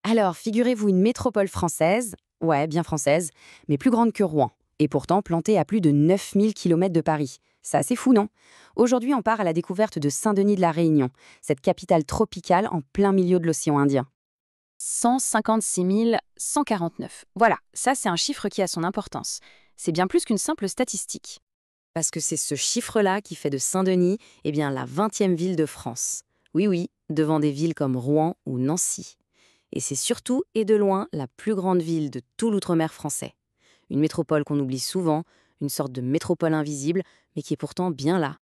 Alors, figurez-vous une métropole française, ouais, bien française, mais plus grande que Rouen, et pourtant plantée à plus de 9000 km de Paris. C'est assez fou, non? Aujourd'hui, on part à la découverte de Saint-Denis de la Réunion, cette capitale tropicale en plein milieu de l'océan Indien. 156 149. Voilà, ça c'est un chiffre qui a son importance. C'est bien plus qu'une simple statistique. Parce que c'est ce chiffre-là qui fait de Saint-Denis, la 20e ville de France. Oui, oui, devant des villes comme Rouen ou Nancy. Et c'est surtout et de loin la plus grande ville de tout l'outre-mer français. Une métropole qu'on oublie souvent, une sorte de métropole invisible, mais qui est pourtant bien là.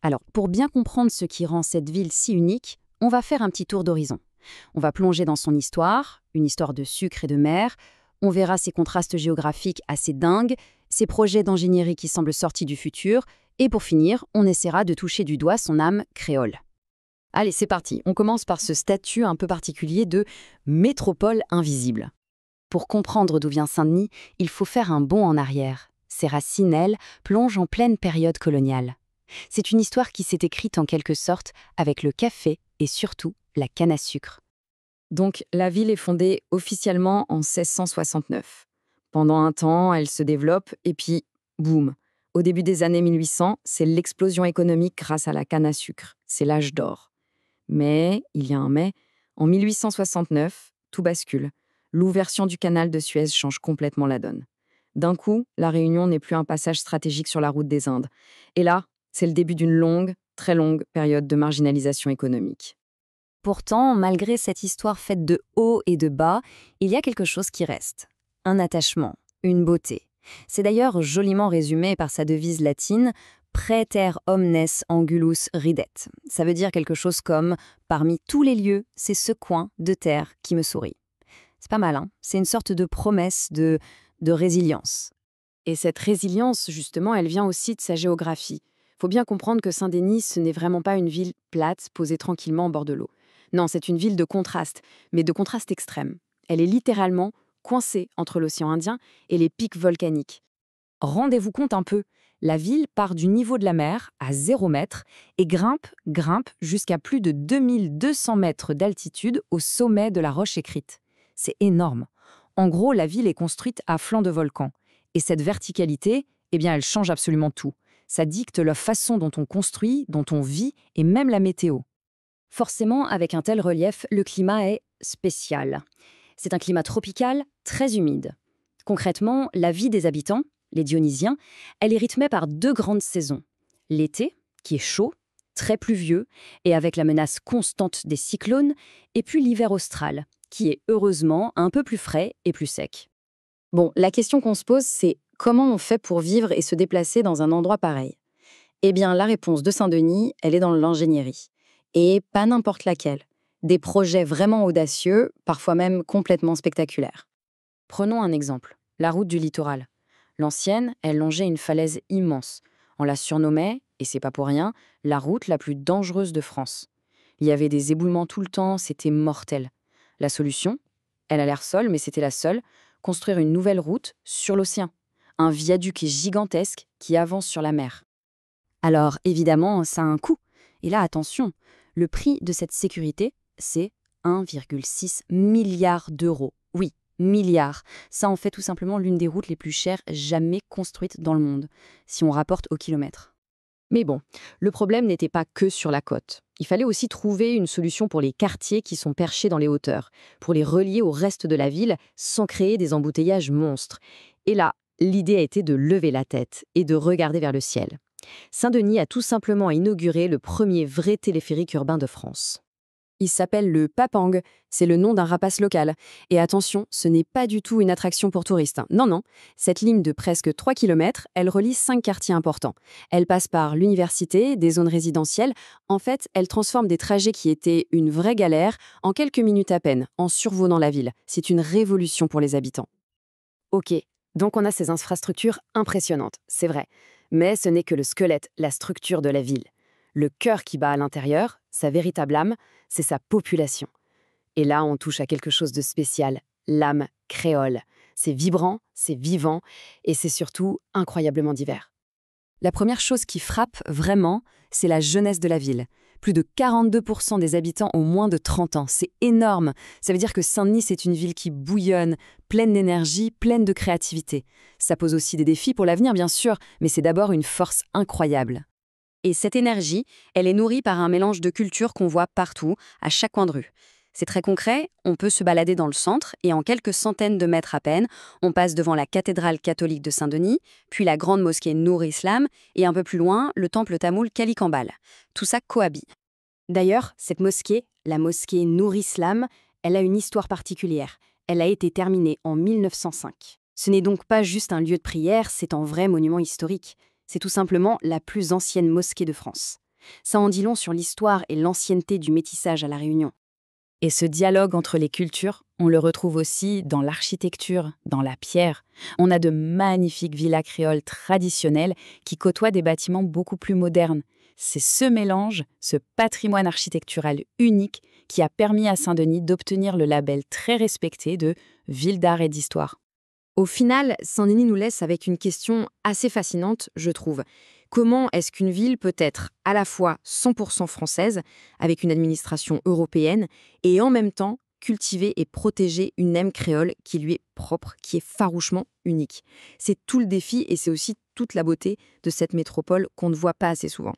Alors, pour bien comprendre ce qui rend cette ville si unique, on va faire un petit tour d'horizon. On va plonger dans son histoire, une histoire de sucre et de mer. On verra ses contrastes géographiques assez dingues, ses projets d'ingénierie qui semblent sortis du futur. Et pour finir, on essaiera de toucher du doigt son âme créole. Allez, c'est parti. On commence par ce statut un peu particulier de métropole invisible. Pour comprendre d'où vient Saint-Denis, il faut faire un bond en arrière. Ses racines, elles, plongent en pleine période coloniale. C'est une histoire qui s'est écrite en quelque sorte avec le café et surtout la canne à sucre. Donc, la ville est fondée officiellement en 1669. Pendant un temps, elle se développe et puis, boum. Au début des années 1800, c'est l'explosion économique grâce à la canne à sucre. C'est l'âge d'or. Mais, il y a un mais, en 1869, tout bascule. L'ouverture du canal de Suez change complètement la donne. D'un coup, la Réunion n'est plus un passage stratégique sur la route des Indes. Et là, c'est le début d'une longue, très longue période de marginalisation économique. Pourtant, malgré cette histoire faite de hauts et de bas, il y a quelque chose qui reste. Un attachement, une beauté. C'est d'ailleurs joliment résumé par sa devise latine « Praeter omnes angulus ridet ». Ça veut dire quelque chose comme « Parmi tous les lieux, c'est ce coin de terre qui me sourit ». C'est pas mal, hein? C'est une sorte de promesse de résilience. Et cette résilience, justement, elle vient aussi de sa géographie. Faut bien comprendre que Saint-Denis, ce n'est vraiment pas une ville plate posée tranquillement au bord de l'eau. Non, c'est une ville de contraste, mais de contraste extrême. Elle est littéralement coincée entre l'océan Indien et les pics volcaniques. Rendez-vous compte un peu, la ville part du niveau de la mer à 0 mètre et grimpe jusqu'à plus de 2200 mètres d'altitude au sommet de la roche écrite. C'est énorme. En gros, la ville est construite à flanc de volcan. Et cette verticalité, elle change absolument tout. Ça dicte la façon dont on construit, dont on vit et même la météo. Forcément, avec un tel relief, le climat est spécial. C'est un climat tropical, très humide. Concrètement, la vie des habitants, les Dionysiens, elle est rythmée par 2 grandes saisons. L'été, qui est chaud, très pluvieux, et avec la menace constante des cyclones, et puis l'hiver austral, qui est heureusement un peu plus frais et plus sec. Bon, la question qu'on se pose, c'est comment on fait pour vivre et se déplacer dans un endroit pareil? Eh bien, la réponse de Saint-Denis, elle est dans l'ingénierie. Et pas n'importe laquelle. Des projets vraiment audacieux, parfois même complètement spectaculaires. Prenons un exemple, la route du littoral. L'ancienne, elle longeait une falaise immense. On la surnommait, et c'est pas pour rien, la route la plus dangereuse de France. Il y avait des éboulements tout le temps, c'était mortel. La solution? Elle a l'air seule, mais c'était la seule, construire une nouvelle route sur l'océan. Un viaduc gigantesque qui avance sur la mer. Alors, évidemment, ça a un coût. Et là, attention, le prix de cette sécurité, c'est 1,6 milliard d'euros. Oui, milliard. Ça en fait tout simplement l'une des routes les plus chères jamais construites dans le monde, si on rapporte au kilomètre. Mais bon, le problème n'était pas que sur la côte. Il fallait aussi trouver une solution pour les quartiers qui sont perchés dans les hauteurs, pour les relier au reste de la ville sans créer des embouteillages monstres. Et là, l'idée a été de lever la tête et de regarder vers le ciel. Saint-Denis a tout simplement inauguré le premier vrai téléphérique urbain de France. Il s'appelle le Papang, c'est le nom d'un rapace local. Et attention, ce n'est pas du tout une attraction pour touristes. Non, non, cette ligne de presque 3 km, elle relie 5 quartiers importants. Elle passe par l'université, des zones résidentielles. En fait, elle transforme des trajets qui étaient une vraie galère en quelques minutes à peine, en survolant la ville. C'est une révolution pour les habitants. Ok, donc on a ces infrastructures impressionnantes, c'est vrai. Mais ce n'est que le squelette, la structure de la ville. Le cœur qui bat à l'intérieur, sa véritable âme, c'est sa population. Et là, on touche à quelque chose de spécial, l'âme créole. C'est vibrant, c'est vivant, et c'est surtout incroyablement divers. La première chose qui frappe vraiment, c'est la jeunesse de la ville. Plus de 42% des habitants ont moins de 30 ans. C'est énorme. Ça veut dire que Saint-Denis, c'est une ville qui bouillonne, pleine d'énergie, pleine de créativité. Ça pose aussi des défis pour l'avenir, bien sûr, mais c'est d'abord une force incroyable. Et cette énergie, elle est nourrie par un mélange de cultures qu'on voit partout, à chaque coin de rue. C'est très concret, on peut se balader dans le centre et en quelques centaines de mètres à peine, on passe devant la cathédrale catholique de Saint-Denis, puis la grande mosquée Nour Islam et un peu plus loin, le temple tamoul Kalikambal. Tout ça cohabite. D'ailleurs, cette mosquée, la mosquée Nour Islam, elle a une histoire particulière. Elle a été terminée en 1905. Ce n'est donc pas juste un lieu de prière, c'est un vrai monument historique. C'est tout simplement la plus ancienne mosquée de France. Ça en dit long sur l'histoire et l'ancienneté du métissage à La Réunion. Et ce dialogue entre les cultures, on le retrouve aussi dans l'architecture, dans la pierre. On a de magnifiques villas créoles traditionnelles qui côtoient des bâtiments beaucoup plus modernes. C'est ce mélange, ce patrimoine architectural unique qui a permis à Saint-Denis d'obtenir le label très respecté de Ville d'art et d'histoire. Au final, Saint-Denis nous laisse avec une question assez fascinante, je trouve. Comment est-ce qu'une ville peut être à la fois 100% française, avec une administration européenne, et en même temps cultiver et protéger une âme créole qui lui est propre, qui est farouchement unique? C'est tout le défi et c'est aussi toute la beauté de cette métropole qu'on ne voit pas assez souvent.